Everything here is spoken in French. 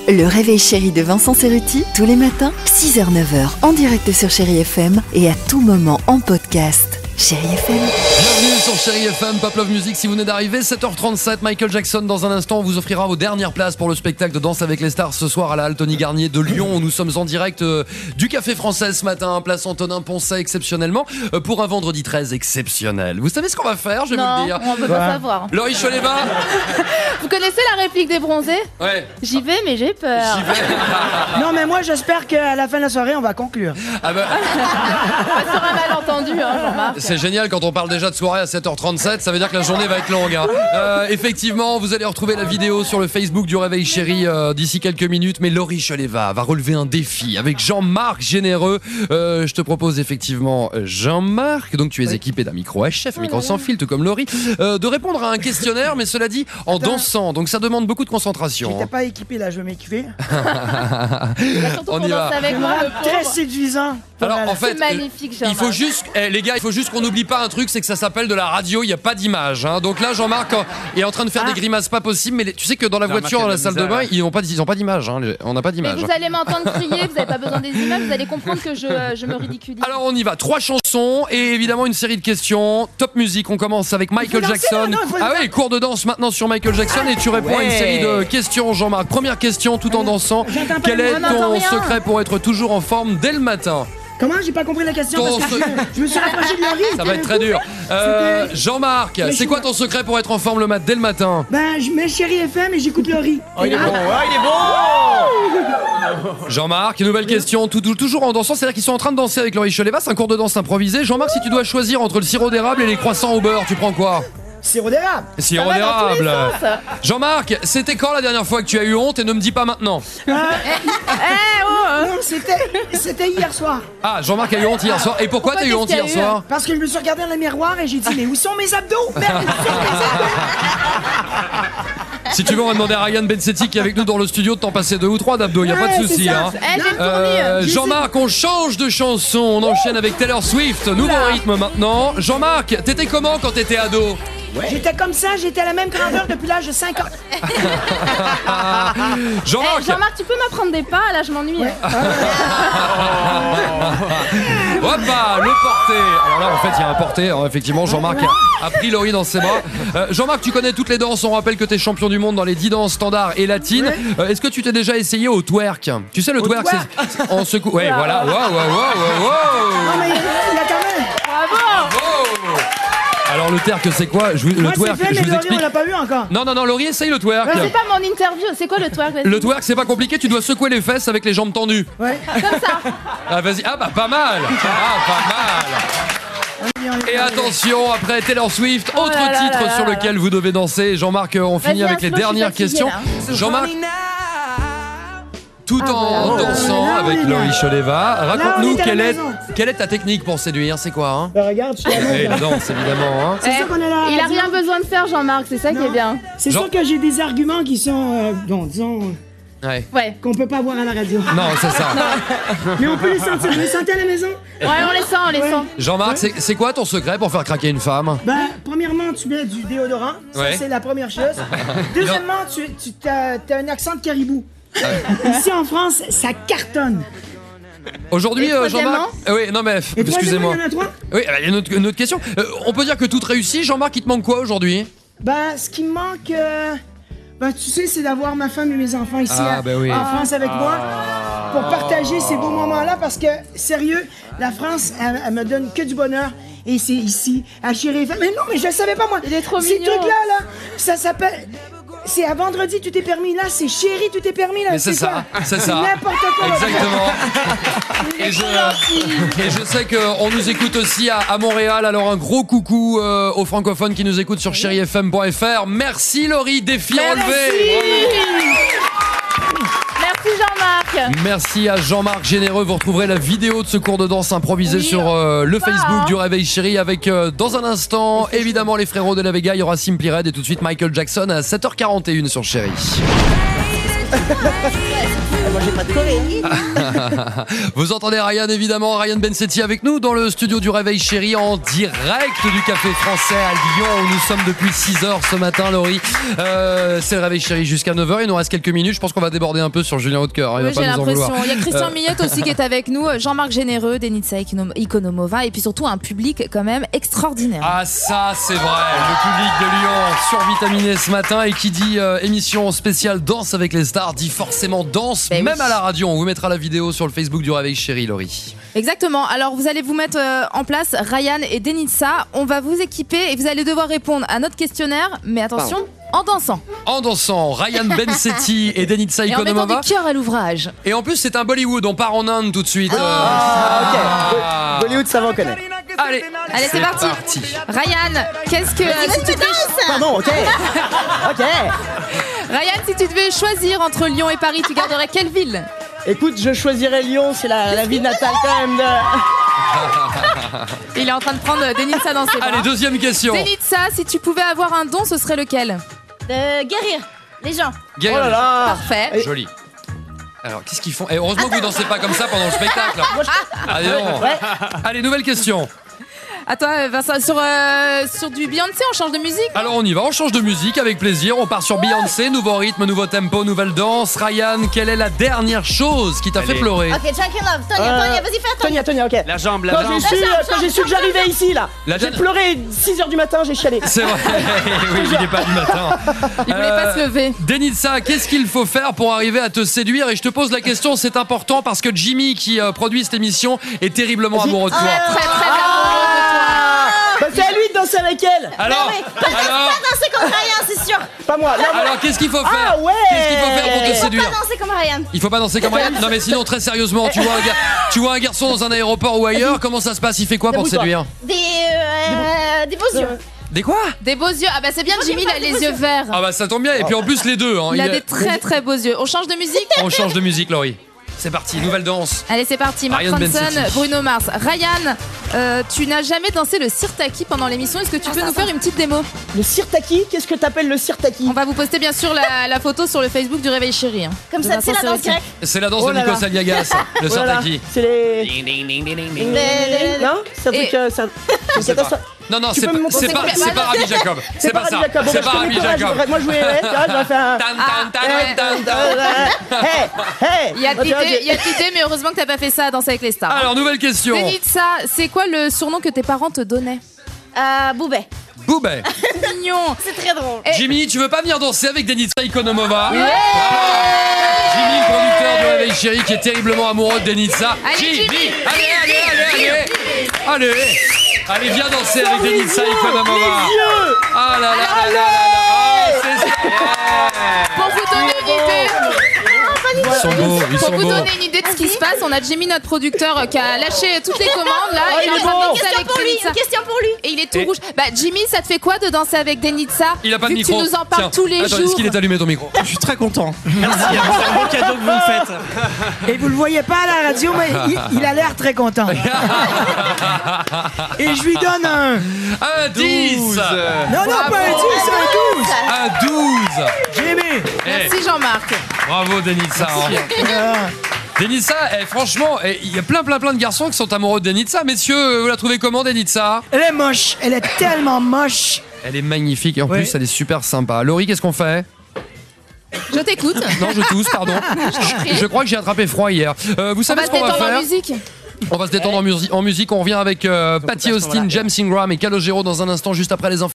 Le réveil chéri de Vincent Cerruti, tous les matins, 6h-9h, en direct sur Chéri FM et à tout moment en podcast. Chéri FM. Bienvenue sur Chéri FM, Pop Love Music. Si vous venez d'arriver, 7h37, Michael Jackson dans un instant. On vous offrira vos dernières places pour le spectacle de Danse avec les stars ce soir à la Halle Tony Garnier de Lyon. Nous sommes en direct du Café Français ce matin, place Antonin-Poncet exceptionnellement, pour un vendredi 13 exceptionnel. Vous savez ce qu'on va faire, je vais vous le dire. Non, on peut pas savoir. Laurie Choleva. Vous connaissez la réplique des bronzés? Ouais. J'y vais, mais j'ai peur. J'y vais. Non, mais moi, j'espère qu'à la fin de la soirée, on va conclure. Ah bah. Ça sera mal entendu, hein, Jean-Marc. C'est génial quand on parle déjà de soirée à 7h37, ça veut dire que la journée va être longue. Hein. Effectivement, vous allez retrouver la vidéo sur le Facebook du Réveil Chéri d'ici quelques minutes, mais Laurie Choleva va relever un défi avec Jean-Marc Généreux. Je te propose effectivement, Jean-Marc, donc tu es équipé d'un micro HF, un micro sans fil, tout comme Laurie, de répondre à un questionnaire, mais cela dit en dansant, donc ça demande beaucoup de concentration. J'étais pas équipé là, je vais m'équiper. Surtout On qu'on y va. danse avec moi, le Très pauvre. séduisant. Alors Voilà. en fait, C'est magnifique, Jean-Marc. il faut juste, les gars, il faut juste qu'on n'oublie pas un truc, c'est que ça s'appelle de la radio, il n'y a pas d'image. Hein. Donc là, Jean-Marc est en train de faire des grimaces pas possibles, mais tu sais que dans la voiture, dans la salle de bain, ils n'ont pas d'image. Hein. On n'a pas Mais d'image. vous allez m'entendre crier, vous n'avez pas besoin des images, vous allez comprendre que je me ridiculise. Alors on y va, 3 chansons et évidemment une série de questions. Top musique, on commence avec Michael danser, Jackson. non, il faut Ah oui, cours de danse maintenant sur Michael Jackson et tu réponds à une série de questions, Jean-Marc. Première question, tout en dansant. J'entends pas Quel le est mot, on n'entend ton rien. secret pour être toujours en forme dès le matin? Comment? J'ai pas compris la question Ton parce que se- je me suis rapproché de Laurie. Ça va être très dur. Jean-Marc, Mais c'est je- quoi ton secret pour être en forme dès le matin? Ben, je mets Chéri FM et j'écoute Laurie. Oh, il est bon, il est bon. Jean-Marc, nouvelle question, toujours en dansant, c'est-à-dire qu'ils sont en train de danser avec Laurie Choleva, c'est un cours de danse improvisé. Jean-Marc, si tu dois choisir entre le sirop d'érable et les croissants au beurre, tu prends quoi? Sirop d'érable. Sirop va dans tous les d'érable. sens. Jean-Marc, c'était quand la dernière fois que tu as eu honte et ne me dis pas maintenant? Eh oh, Non, c'était hier soir. Ah, Jean-Marc a eu honte hier soir. Et pourquoi t'as eu qu'est-ce honte qu'il y a hier eu soir? Parce que je me suis regardé dans le miroir et j'ai dit, mais où sont mes abdos? Merde, où sont mes abdos? Si tu veux, on va demander à Ryan Bensetti qui est avec nous dans le studio de t'en passer 2 ou 3 d'abdos, y a pas de Ouais, c'est souci. ça. Hein. Eh, je vais me tourner. Jean-Marc, on change de chanson, on enchaîne avec Taylor Swift, nouveau rythme maintenant. Jean-Marc, t'étais comment quand t'étais ado? J'étais comme ça, j'étais à la même grandeur depuis l'âge de 5 ans. Jean-Marc, Eh, Jean-Marc, tu peux m'apprendre des pas? Là, je m'ennuie. hoppa, le porté. Alors là, en fait, il y a un porté. Alors, effectivement, Jean-Marc a pris Laurie dans ses bras. Jean-Marc, tu connais toutes les danses. On rappelle que t'es champion du monde dans les 10 danses standards et latines. Est-ce que tu t'es déjà essayé au twerk? Tu sais, le twerk, twerk c'est on secoue. Ouais, voilà. Wow. Non, mais il y a quand même. Oh. Alors, le twerk, c'est quoi? Le Moi, twerk, c'est fait, je mais vous Laurie, on explique. l'a pas vu encore. Non, Laurie, essaye le twerk. C'est pas mon interview, c'est quoi le twerk? Vas-y. Le twerk, c'est pas compliqué. Tu dois secouer les fesses avec les jambes tendues. Ouais. Comme ça. Ah, vas-y. Ah, bah, pas mal. Et attention, après Taylor Swift, autre là là titre là là sur là. lequel vous devez danser. Jean-Marc, on finit Vas-y, avec les un slow, je suis dernières fatiguée, questions. là. Jean-Marc, tout en voilà. dansant avec là. Laurie Choleva, raconte-nous on est à la maison. quelle est ta technique pour séduire, c'est quoi hein? Ben, regarde, je suis à Et la la danse, évidemment. Hein. C'est ça qu'on est là. Il a rien besoin de faire, Jean-Marc, c'est ça qui est bien. C'est Jean- sûr que j'ai des arguments qui sont, bon, disons, Ouais. Ouais. qu'on peut pas voir à la radio. Non, c'est ça. Mais on peut les sentir. Vous les sentez à la maison? Ouais, on les sent, Ouais. Jean-Marc, c'est quoi ton secret pour faire craquer une femme? Ben, premièrement, tu mets du déodorant. Ça, Ouais. c'est la première chose. Deuxièmement, tu t'as un accent de caribou. Ici, en France, ça cartonne. Aujourd'hui, Et troisièmement Jean-Marc. Oui, non mais Et excusez-moi. troisièmement, il y en a 3? Oui, il y a une autre question. On peut dire que tout réussit. Jean-Marc, il te manque quoi aujourd'hui? Ben, ce qui me manque, ben, tu sais, c'est d'avoir ma femme et mes enfants ici ben oui. en France avec moi pour partager ces beaux moments-là parce que, sérieux, la France, elle me donne que du bonheur. Et c'est ici, à Chéri FM. Mais non, mais je le savais pas, moi. Il est trop Ces mignon. trucs-là, là, ça s'appelle... C'est à vendredi, tout est permis. Là, c'est Chéri, tout est permis. Là, Mais c'est ça, quoi? c'est ça. N'importe quoi. Exactement. Et je sais qu'on nous écoute aussi à Montréal. Alors un gros coucou aux francophones qui nous écoutent sur chérifm.fr. Merci Laurie, défi relevé. Merci Jean-Marc. Merci à Jean-Marc Généreux. Vous retrouverez la vidéo de ce cours de danse improvisé Oui, sur le ça, Facebook hein. du Réveil Chéri avec dans un instant évidemment les frérots de la Vega. Il y aura Simply Red et tout de suite Michael Jackson à 7h41 sur Chéri. Moi j'ai pas de Corée. Hein. Vous entendez Ryan évidemment, Ryan Bensetti avec nous dans le studio du Réveil Chéri en direct du Café Français à Lyon où nous sommes depuis 6h ce matin, Laurie. C'est le Réveil Chéri jusqu'à 9h, il nous reste quelques minutes, je pense qu'on va déborder un peu sur Julien Hautecoeur, il va pas nous en vouloir. Il y a Christian Millette aussi qui est avec nous, Jean-Marc Généreux, Denitsa Ikonomova et puis surtout un public quand même extraordinaire. Ah ça c'est vrai, le public de Lyon survitaminé ce matin et qui dit émission spéciale Danse avec les stars dit forcément danse, même à la radio. On vous mettra la vidéo sur le Facebook du Réveil Chéri, Laurie. Exactement, alors vous allez vous mettre en place Ryan et Denitsa, on va vous équiper et vous allez devoir répondre à notre questionnaire, mais attention, en dansant. En dansant, Ryan Bensetti et Denitsa Et en mettant Ikonomova. du cœur à l'ouvrage. Et en plus c'est un Bollywood, on part en Inde tout de suite. Ok. Bollywood, ça va, on connaît. Allez, C'est parti. Ryan, qu'est-ce que... si tu devais... Pardon, ok. Ok. Ryan, si tu devais choisir entre Lyon et Paris, tu garderais quelle ville? Écoute, je choisirais Lyon, c'est la ville natale quand même de... Il est en train de prendre Denitsa dans ses bras. Allez, deuxième question. Denitsa, si tu pouvais avoir un don, ce serait lequel? De guérir les gens. Guérir. Oh là là. Parfait. Joli. Alors, qu'est-ce qu'ils font? Et heureusement que vous dansez pas comme ça pendant le spectacle. Allez, non. Allez, nouvelle question. À toi, Vincent, sur du Beyoncé, on change de musique? Alors, on y va, on change de musique avec plaisir. On part sur Beyoncé, nouveau rythme, nouveau tempo, nouvelle danse. Ryan, quelle est la dernière chose qui t'a fait pleurer? Ok, Drunken Love. Tonya, vas-y, fais Tonya, ok. La jambe, Quand j'ai su que j'arrivais ici, là, j'ai pleuré 6h du matin, j'ai chialé. C'est vrai, oui, il n'est pas du matin. Il voulait pas se lever. Denitsa, qu'est-ce qu'il faut faire pour arriver à te séduire? Et je te pose la question, c'est important parce que Jimmy, qui produit cette émission, est terriblement amoureux de toi. Très amoureux de toi. Bah, c'est à lui de danser avec elle. Alors, Pas danser comme Ryan, c'est sûr. Pas moi. alors qu'est-ce qu'il faut faire? Ah ouais. Qu'est-ce qu'il faut faire pour te Faut séduire? pas danser comme Ryan. Il faut pas danser comme Ryan? Non mais sinon très sérieusement, tu vois un garçon dans un aéroport ou ailleurs, comment ça se passe? Il fait quoi pour te séduire? Des beaux yeux. Des quoi? Des beaux yeux. Ah bah c'est bien, Jimmy, il a les yeux verts. Ah bah ça tombe bien, et puis en plus les deux. Hein. Il a des très beaux yeux. On change de musique? On change de musique, Laurie. C'est parti, nouvelle danse. Allez, c'est parti. Mark Ryan Ronson, Bensetti. Bruno Mars. Ryan, tu n'as jamais dansé le sirtaki pendant l'émission. Est-ce que tu peux nous faire une petite démo? Le sirtaki, qu'est-ce que t'appelles le sirtaki? On va vous poster bien sûr la photo sur le Facebook du Réveil Chéri. Comme ça, c'est la danse grecque. C'est la danse Oh de là là. Nikos Aliagas, le Oh là là, Sirtaki. c'est les... Non? C'est un Et- truc... c'est un... Je sais pas. Non, Tu peux me montrer- c'est pas Rabbi Jacob. C'est pas ça. Jacob. Bon, C'est bah, pas je Rabbi connais pas, Jacob. Moi je jouais... J'aurais fait un... Hey. Il y a de l'idée, mais heureusement que t'as pas fait ça à Danser avec les stars. Alors, nouvelle question. Denitsa, c'est quoi le surnom que tes parents te donnaient? Boubet. Boubet. Mignon. C'est très drôle. Jimmy, tu veux pas venir danser avec Denitsa Ikonomova? Jimmy, le producteur du Réveil Chéri, qui est terriblement amoureux de Denitsa. Allez, Jimmy. Allez, viens danser avec Denitsa Ikonomova. Ah là là là là là. C'est ça. Pour vous donner une idée. Ils sont beaux, ils Pour sont vous beaux. donner une idée de ce qui se passe, on a Jimmy, notre producteur, qui a lâché toutes les commandes là. il Il est est en train bon. de danser avec Denitsa. Une question pour lui. Et il est tout rouge. Bah Jimmy, ça te fait quoi de danser avec Denitsa? Il a pas de Vu micro. que tu nous en parles Tiens, tous les attends, jours. est-ce qu'il est allumé ton micro? Je suis très content. Merci, c'est un beau cadeau que vous me faites. Et vous le voyez pas à la radio, mais il a l'air très content. Et je lui donne un... Un 10. Non, pas un 10, un 12. Un 12. J'ai aimé. Merci Jean-Marc. Bravo Denitsa. Denitsa, franchement, il y a plein de garçons qui sont amoureux de Denitsa. Messieurs, vous la trouvez comment Denitsa? Elle est moche. Elle est tellement moche. Elle est magnifique et en plus elle est super sympa. Laurie, qu'est-ce qu'on fait? Je t'écoute. Non, je tousse, pardon. Je crois que j'ai attrapé froid hier. Vous On savez va ce se qu'on va détendre en faire? musique. On va se détendre en musique. On revient avec Patty Austin, James Ingram et Calogero dans un instant, juste après les infos.